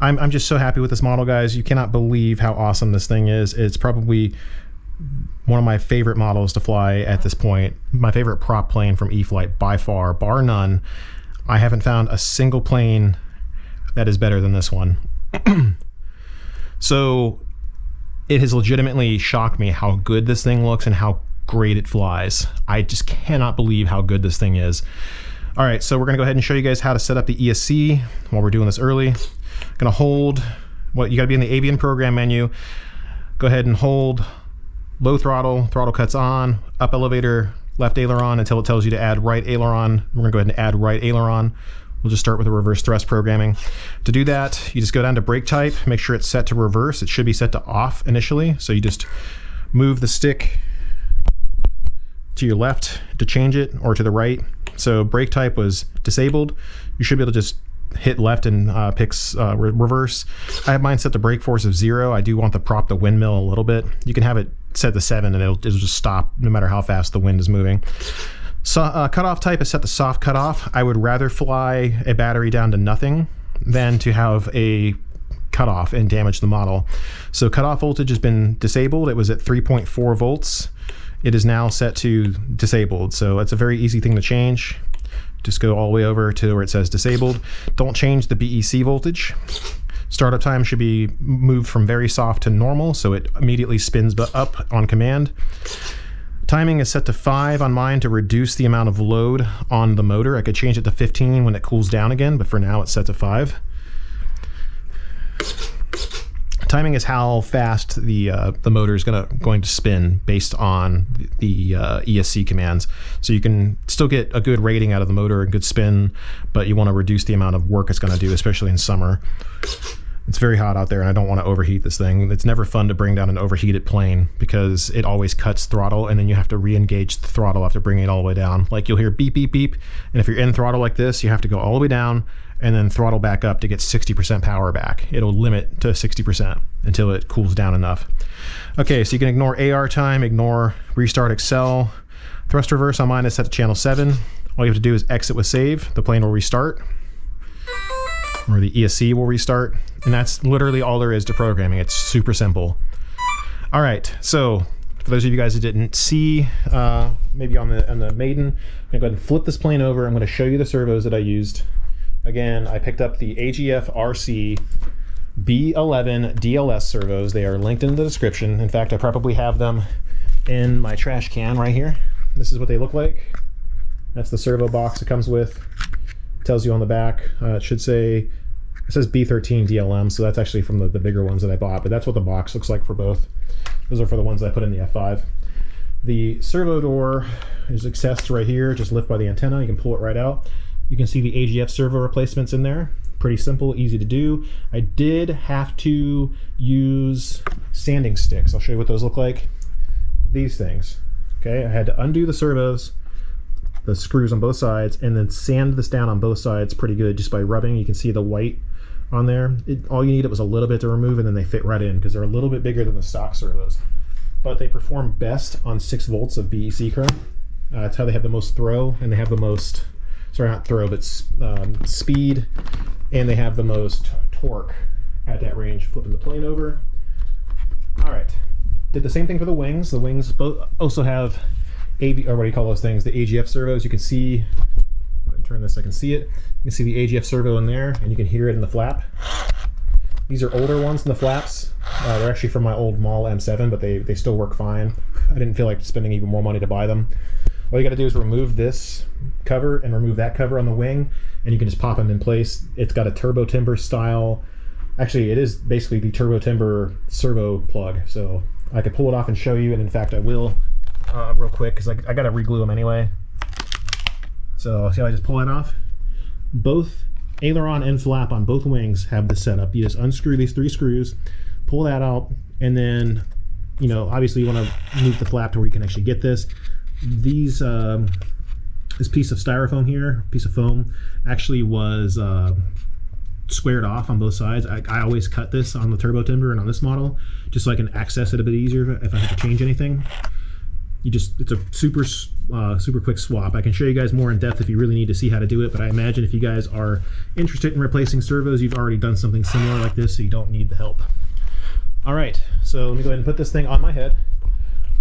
I'm just so happy with this model, guys. You cannot believe how awesome this thing is. It's probably one of my favorite models to fly at this point. My favorite prop plane from E-flite by far, bar none. I haven't found a single plane that is better than this one. So it has legitimately shocked me how good this thing looks and how great it flies. I just cannot believe how good this thing is. All right, so we're gonna go ahead and show you guys how to set up the ESC while we're doing this early. Gonna hold, well, you gotta be in the Avian program menu. Go ahead and hold low throttle, throttle cuts on, up elevator, left aileron until it tells you to add right aileron. We're gonna go ahead and add right aileron. We'll just start with the reverse thrust programming. To do that, you just go down to brake type, make sure it's set to reverse. It should be set to off initially. So you just move the stick to your left to change it, or to the right. So brake type was disabled. You should be able to just hit left and picks reverse. I have mine set to brake force of 0. I do want the prop to windmill a little bit. You can have it set to 7 and it'll just stop no matter how fast the wind is moving. So cutoff type is set to soft cutoff. I would rather fly a battery down to nothing than to have a cutoff and damage the model. So cutoff voltage has been disabled. It was at 3.4 volts. It is now set to disabled. So it's a very easy thing to change. Just go all the way over to where it says disabled. Don't change the BEC voltage. Startup time should be moved from very soft to normal, so it immediately spins up on command. Timing is set to 5 on mine to reduce the amount of load on the motor. I could change it to 15 when it cools down again, but for now it's set to 5. Timing is how fast the motor is going to spin based on the ESC commands. So you can still get a good rating out of the motor, a good spin, but you want to reduce the amount of work it's going to do, especially in summer. It's very hot out there and I don't want to overheat this thing. It's never fun to bring down an overheated plane because it always cuts throttle and then you have to re-engage the throttle after bringing it all the way down. Like you'll hear beep, beep, beep. And if you're in throttle like this, you have to go all the way down and then throttle back up to get 60% power back. It'll limit to 60% until it cools down enough. Okay, so you can ignore AR time, ignore restart Excel. Thrust reverse on mine is set to channel 7. All you have to do is exit with save. The plane will restart, or the ESC will restart. And that's literally all there is to programming. It's super simple. All right, so for those of you guys who didn't see, maybe on the Maiden, I'm gonna go ahead and flip this plane over. I'm gonna show you the servos that I used. Again, I picked up the AGFRC B11 DLS servos. They are linked in the description. In fact, I probably have them in my trash can right here. This is what they look like. That's the servo box it comes with. It tells you on the back. It should say, it says B13 DLM, so that's actually from the bigger ones that I bought, but that's what the box looks like for both. Those are for the ones that I put in the F5. The servo door is accessed right here. Just lift by the antenna. You can pull it right out. You can see the AGF servo replacements in there. Pretty simple, easy to do. I did have to use sanding sticks. I'll show you what those look like. These things. Okay, I had to undo the servos, the screws on both sides, and then sand this down on both sides pretty good just by rubbing. You can see the white on there. All you needed was a little bit to remove, and then they fit right in because they're a little bit bigger than the stock servos. But they perform best on 6 volts of BEC current. That's how they have the most throw, and they have the most, sorry, not throw, but speed, and they have the most torque at that range. Flipping the plane over. All right, did the same thing for the wings. The wings both also have or what do you call those things? The AGF servos. You can see, turn this so I can see it. You can see the AGF servo in there, and you can hear it in the flap. These are older ones than the flaps. They're actually from my old Maul M7, but they still work fine. I didn't feel like spending even more money to buy them. All you got to do is remove this cover and remove that cover on the wing, and you can just pop them in place. It's got a turbo timber style. Actually, it is basically the turbo timber servo plug. So I could pull it off and show you, and in fact I will real quick, because I gotta re-glue them anyway. So see how I just pull that off? Both aileron and flap on both wings have this setup. You just unscrew these 3 screws, pull that out, and then, you know, obviously you want to move the flap to where you can actually get this. These this piece of styrofoam here, piece of foam, actually was squared off on both sides. I always cut this on the turbo timber and on this model, just so I can access it a bit easier if I have to change anything. It's a super quick swap. I can show you guys more in depth if you really need to see how to do it, but I imagine if you guys are interested in replacing servos, you've already done something similar like this, so you don't need the help. All right, so let me go ahead and put this thing on my head.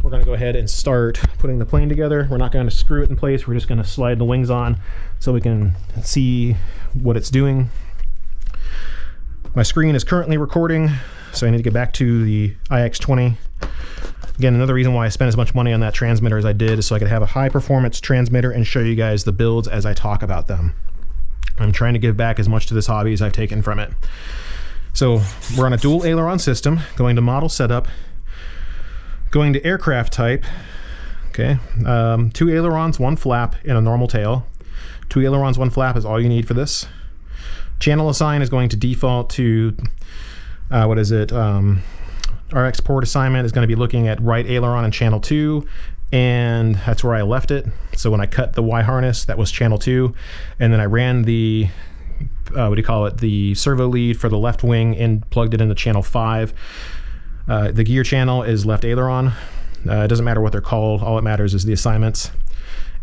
We're going to go ahead and start putting the plane together. We're not going to screw it in place. We're just going to slide the wings on so we can see what it's doing. My screen is currently recording, so I need to get back to the iX20. Again, another reason why I spent as much money on that transmitter as I did is so I could have a high performance transmitter and show you guys the builds as I talk about them. I'm trying to give back as much to this hobby as I've taken from it. So we're on a dual aileron system, going to model setup, going to aircraft type. Okay, 2 ailerons, 1 flap, and a normal tail. 2 ailerons, 1 flap is all you need for this. Channel assign is going to default to our export assignment is going to be looking at right aileron and channel 2, and that's where I left it. So when I cut the Y harness, that was channel 2, and then I ran the the servo lead for the left wing and plugged it into channel 5. The gear channel is left aileron. It doesn't matter what they're called. All that matters is the assignments.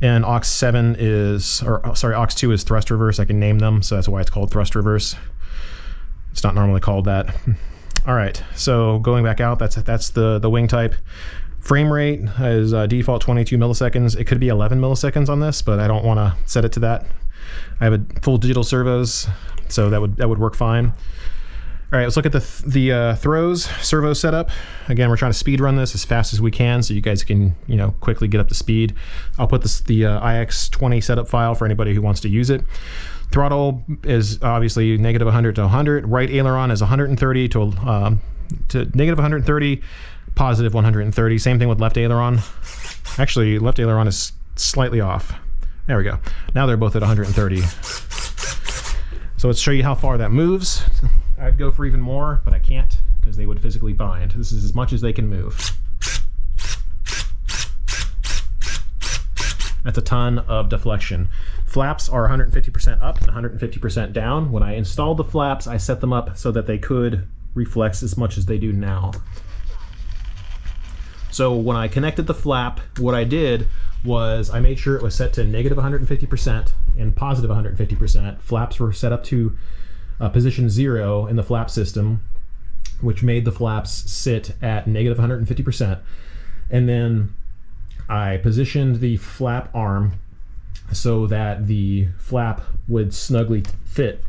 And aux 7 is, aux 2 is thrust reverse. I can name them, so that's why it's called thrust reverse. It's not normally called that. All right, so going back out, that's the wing type. Frame rate is default 22 milliseconds. It could be 11 milliseconds on this, but I don't want to set it to that. I have a full digital servos, so that would work fine. All right, let's look at the throws servo setup. Again, we're trying to speed run this as fast as we can so you guys can, you know, quickly get up to speed. I'll put the iX20 setup file for anybody who wants to use it. Throttle is obviously negative 100 to 100. Right aileron is 130 to negative 130, positive 130. Same thing with left aileron. Actually, left aileron is slightly off. There we go. Now they're both at 130. So let's show you how far that moves. I'd go for even more, but I can't because they would physically bind. This is as much as they can move. That's a ton of deflection. Flaps are 150% up and 150% down. When I installed the flaps, I set them up so that they could reflex as much as they do now. So when I connected the flap, what I did was I made sure it was set to negative 150% and positive 150%. Flaps were set up to position 0 in the flap system, which made the flaps sit at negative 150%. And then I positioned the flap arm so that the flap would snugly fit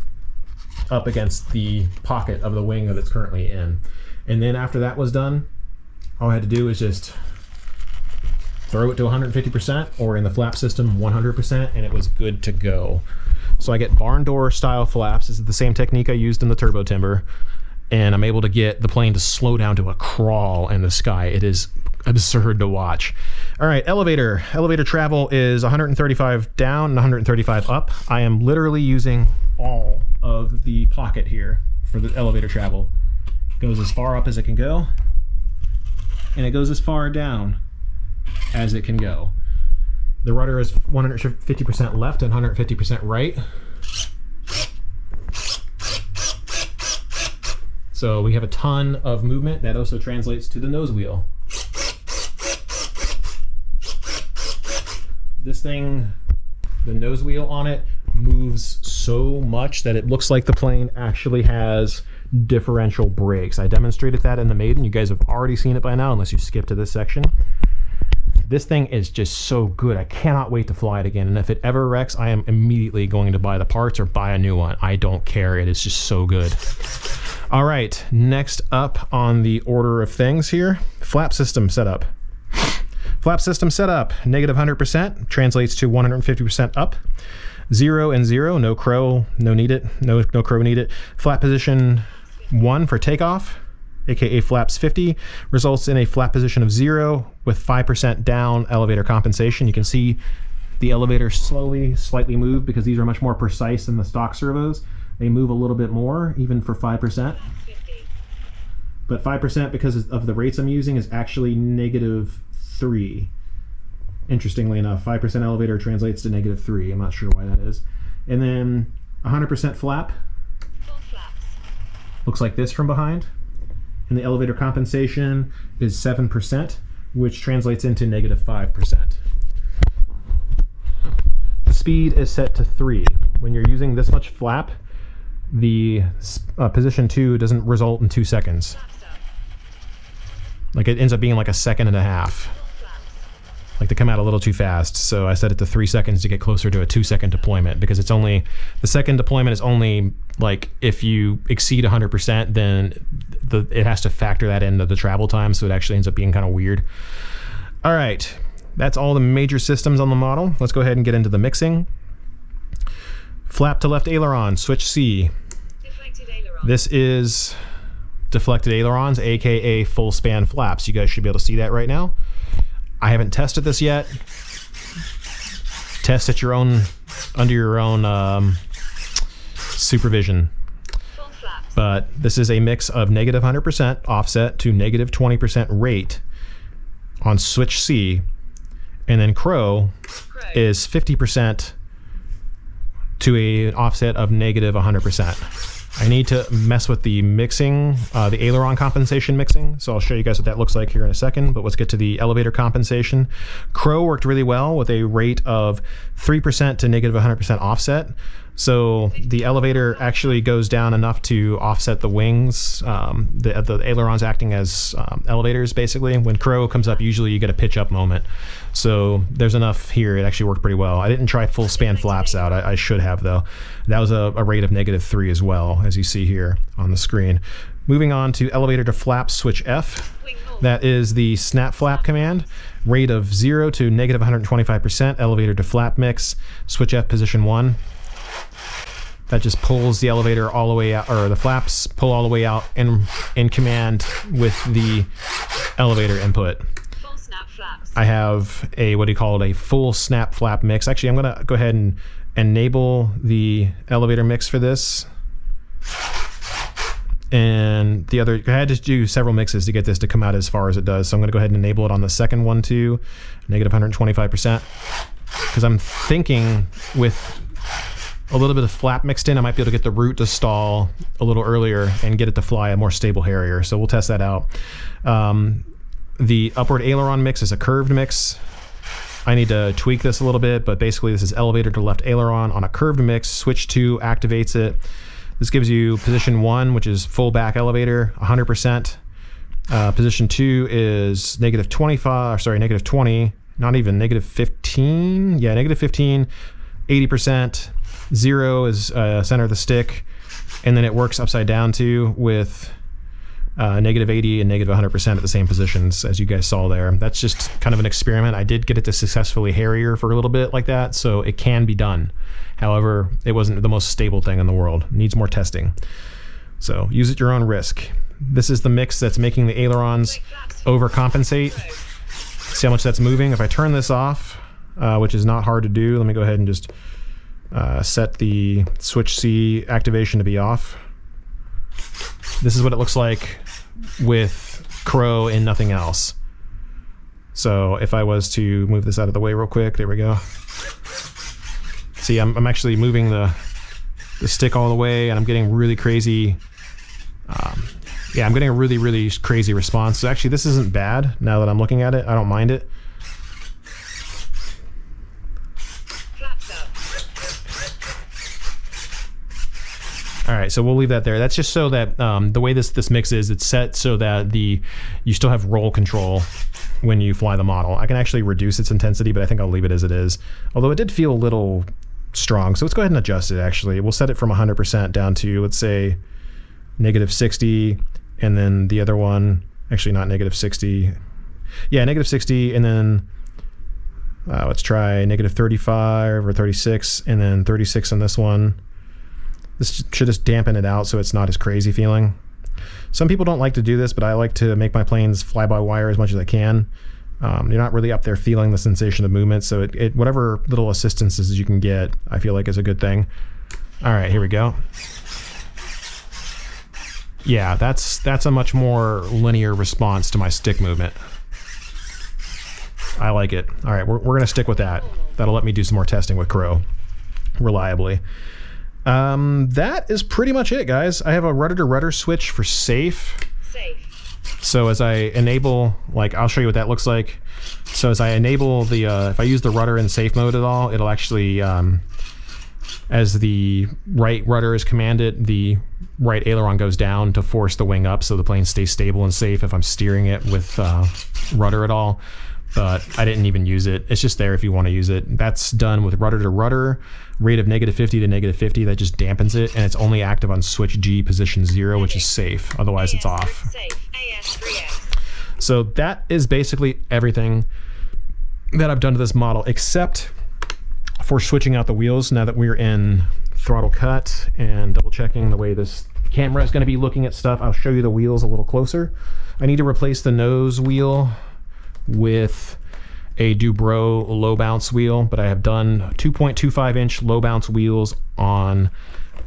up against the pocket of the wing that it's currently in. And then after that was done, all I had to do is just throw it to 150%, or in the flap system 100%, and it was good to go. So I get barn door style flaps. This is the same technique I used in the turbo timber, and I'm able to get the plane to slow down to a crawl in the sky. It is absurd to watch. All right, elevator travel is 135 down and 135 up. I am literally using all of the pocket here for the elevator travel. It goes as far up as it can go, and it goes as far down as it can go. The rudder is 150% left and 150% right. So we have a ton of movement. That also translates to the nose wheel. This thing, the nose wheel on it, moves so much that it looks like the plane actually has differential brakes. I demonstrated that in the Maiden. You guys have already seen it by now, unless you skip to this section. This thing is just so good. I cannot wait to fly it again. And if it ever wrecks, I am immediately going to buy the parts or buy a new one. I don't care. It is just so good. All right, next up on the order of things here, flap system setup. Flap system setup, negative 100%, translates to 150% up. 0 and 0, no crow, no need it, no crow need it. Flap position 1 for takeoff. aka flaps 50, results in a flap position of 0 with 5% down elevator compensation. You can see the elevator slightly move because these are much more precise than the stock servos. They move a little bit more, even for 5%. But 5%, because of the rates I'm using, is actually -3. Interestingly enough, 5% elevator translates to -3. I'm not sure why that is. And then 100% flap. Looks like this from behind. And the elevator compensation is 7%, which translates into -5%. The speed is set to 3. When you're using this much flap, the position 2 doesn't result in 2 seconds. Like it ends up being like 1.5 seconds. Like they come out a little too fast. So I set it to 3 seconds to get closer to a 2-second deployment, because it's only, the second deployment is only like if you exceed 100%, then it has to factor that into the travel time. So it actually ends up being kind of weird. All right, that's all the major systems on the model. Let's go ahead and get into the mixing. Flap to left aileron, switch C. Deflected aileron. This is deflected ailerons, aka full span flaps. You guys should be able to see that right now. I haven't tested this yet. Test at your own, under your own supervision. Full flaps. But this is a mix of -100% offset to -20% rate on switch C, and then Crow is 50% to an offset of -100%. I need to mess with the mixing, the aileron compensation mixing, so I'll show you guys what that looks like here in a second, but let's get to the elevator compensation. Crow worked really well with a rate of 3% to -100% offset. So the elevator actually goes down enough to offset the wings. The ailerons acting as elevators, basically. When Crow comes up, usually you get a pitch up moment. So there's enough here. It actually worked pretty well. I didn't try full span flaps out. I should have, though. That was a rate of -3 as well, as you see here on the screen. Moving on to elevator to flap, switch F. That is the snap flap command. Rate of 0 to -125%. Elevator to flap mix. Switch F position 1. That just pulls the elevator all the way out, or the flaps pull all the way out in command with the elevator input. Full snap flaps. I have a, what do you call it, a full snap flap mix. Actually, I'm gonna go ahead and enable the elevator mix for this. And the other, I had to do several mixes to get this to come out as far as it does. So I'm gonna go ahead and enable it on the second one too, -125%. Because I'm thinking with a little bit of flap mixed in, I might be able to get the root to stall a little earlier and get it to fly a more stable Harrier. So we'll test that out. The upward aileron mix is a curved mix. I need to tweak this a little bit, but basically this is elevator to left aileron on a curved mix. Switch 2 activates it. This gives you position 1, which is full back elevator, 100%. Position 2 is -20, not even -15. Yeah, -15, 80%. 0 is center of the stick, and then it works upside down too with -80 and -100% at the same positions as you guys saw there. That's just kind of an experiment. I did get it to successfully Harrier for a little bit like that, so it can be done. However, it wasn't the most stable thing in the world. It needs more testing. So use at your own risk. This is the mix that's making the ailerons overcompensate. See how much that's moving? If I turn this off, which is not hard to do, let me go ahead and just set the switch C activation to be off. This is what it looks like with Crow and nothing else. So if I was to move this out of the way real quick, there we go. See, I'm actually moving the stick all the way, and I'm getting really crazy. Yeah, I'm getting a really crazy response. So actually, this isn't bad now that I'm looking at it. I don't mind it. All right, so we'll leave that there. That's just so that the way this mix is, it's set so that you still have roll control when you fly the model. I can actually reduce its intensity, but I think I'll leave it as it is. Although it did feel a little strong, so let's go ahead and adjust it. Actually, we'll set it from 100% down to, let's say, -60, and then the other one, actually not -60. Yeah, -60, and then let's try -35 or 36, and then 36 on this one. This should just dampen it out so it's not as crazy feeling. Some people don't like to do this, but I like to make my planes fly by wire as much as I can. You're not really up there feeling the sensation of movement, so whatever little assistances you can get, I feel like is a good thing. All right, here we go. Yeah, that's a much more linear response to my stick movement. I like it. All right, we're gonna stick with that. That'll let me do some more testing with Crow reliably. That is pretty much it, guys. I have a rudder to rudder switch for safe. So as I enable, like, I'll show you what that looks like. So as I enable the, if I use the rudder in safe mode at all, it'll actually, as the right rudder is commanded, the right aileron goes down to force the wing up so the plane stays stable and safe if I'm steering it with rudder at all. But I didn't even use it. It's just there if you want to use it. That's done with rudder to rudder, rate of -50 to -50. That just dampens it, and it's only active on switch G position 0, which is safe. Otherwise, it's off. So that is basically everything that I've done to this model, except for switching out the wheels. Now that we're in throttle cut and double checking the way this camera is going to be looking at stuff, I'll show you the wheels a little closer. I need to replace the nose wheel with a Dubrow low bounce wheel, but I have done 2.25-inch low bounce wheels on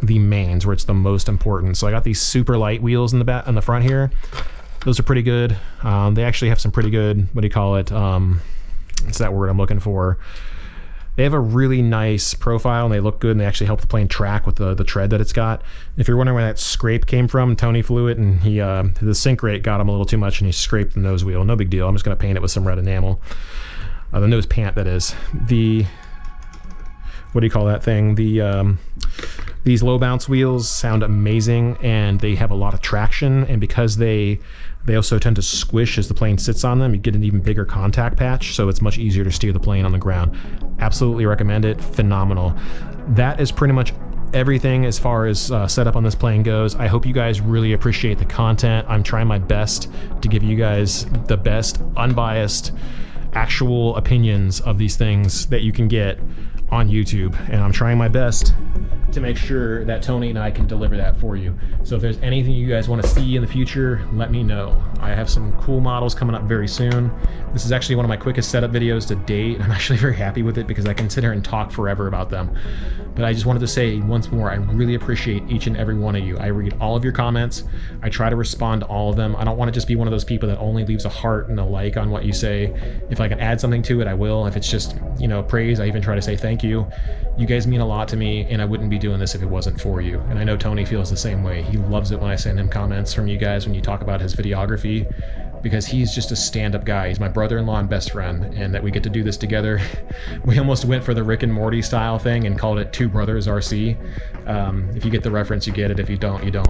the mains where it's the most important. So I got these super light wheels in the back, on the front here. Those are pretty good. They actually have some pretty good, what do you call it? What's that word I'm looking for? They have a really nice profile and they look good, and they actually help the plane track with the tread that it's got. If you're wondering where that scrape came from, Tony flew it and he the sink rate got him a little too much and he scraped the nose wheel. No big deal. I'm just going to paint it with some red enamel. The nose pant, that is. The, what do you call that thing? These low bounce wheels sound amazing and they have a lot of traction, and because they also tend to squish as the plane sits on them, you get an even bigger contact patch, so it's much easier to steer the plane on the ground. Absolutely recommend it. Phenomenal. That is pretty much everything as far as setup on this plane goes. I hope you guys really appreciate the content. I'm trying my best to give you guys the best unbiased actual opinions of these things that you can get on YouTube, and I'm trying my best to make sure that Tony and I can deliver that for you. So if there's anything you guys want to see in the future, let me know. I have some cool models coming up very soon. This is actually one of my quickest setup videos to date. I'm actually very happy with it because I can sit here and talk forever about them. But I just wanted to say once more, I really appreciate each and every one of you. I read all of your comments. I try to respond to all of them. I don't want to just be one of those people that only leaves a heart and a like on what you say. If I can add something to it, I will. If it's just, you know, praise, I even try to say thank you. You guys mean a lot to me, and I wouldn't be doing this if it wasn't for you. And I know Tony feels the same way. He loves it when I send him comments from you guys when you talk about his videography, because he's just a stand-up guy. He's my brother-in-law and best friend, and that we get to do this together. We almost went for the Rick and Morty style thing and called it Two Brothers RC. If you get the reference, you get it. If you don't, you don't.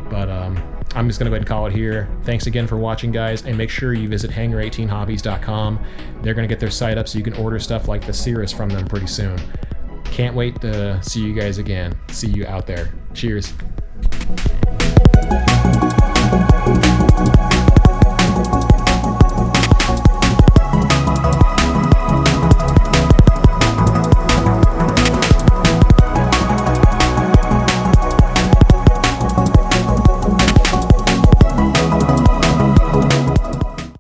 But I'm just gonna go ahead and call it here. Thanks again for watching, guys, and make sure you visit Hangar18hobbies.com. They're gonna get their site up so you can order stuff like the Cirrus from them pretty soon. Can't wait to see you guys again. See you out there. Cheers.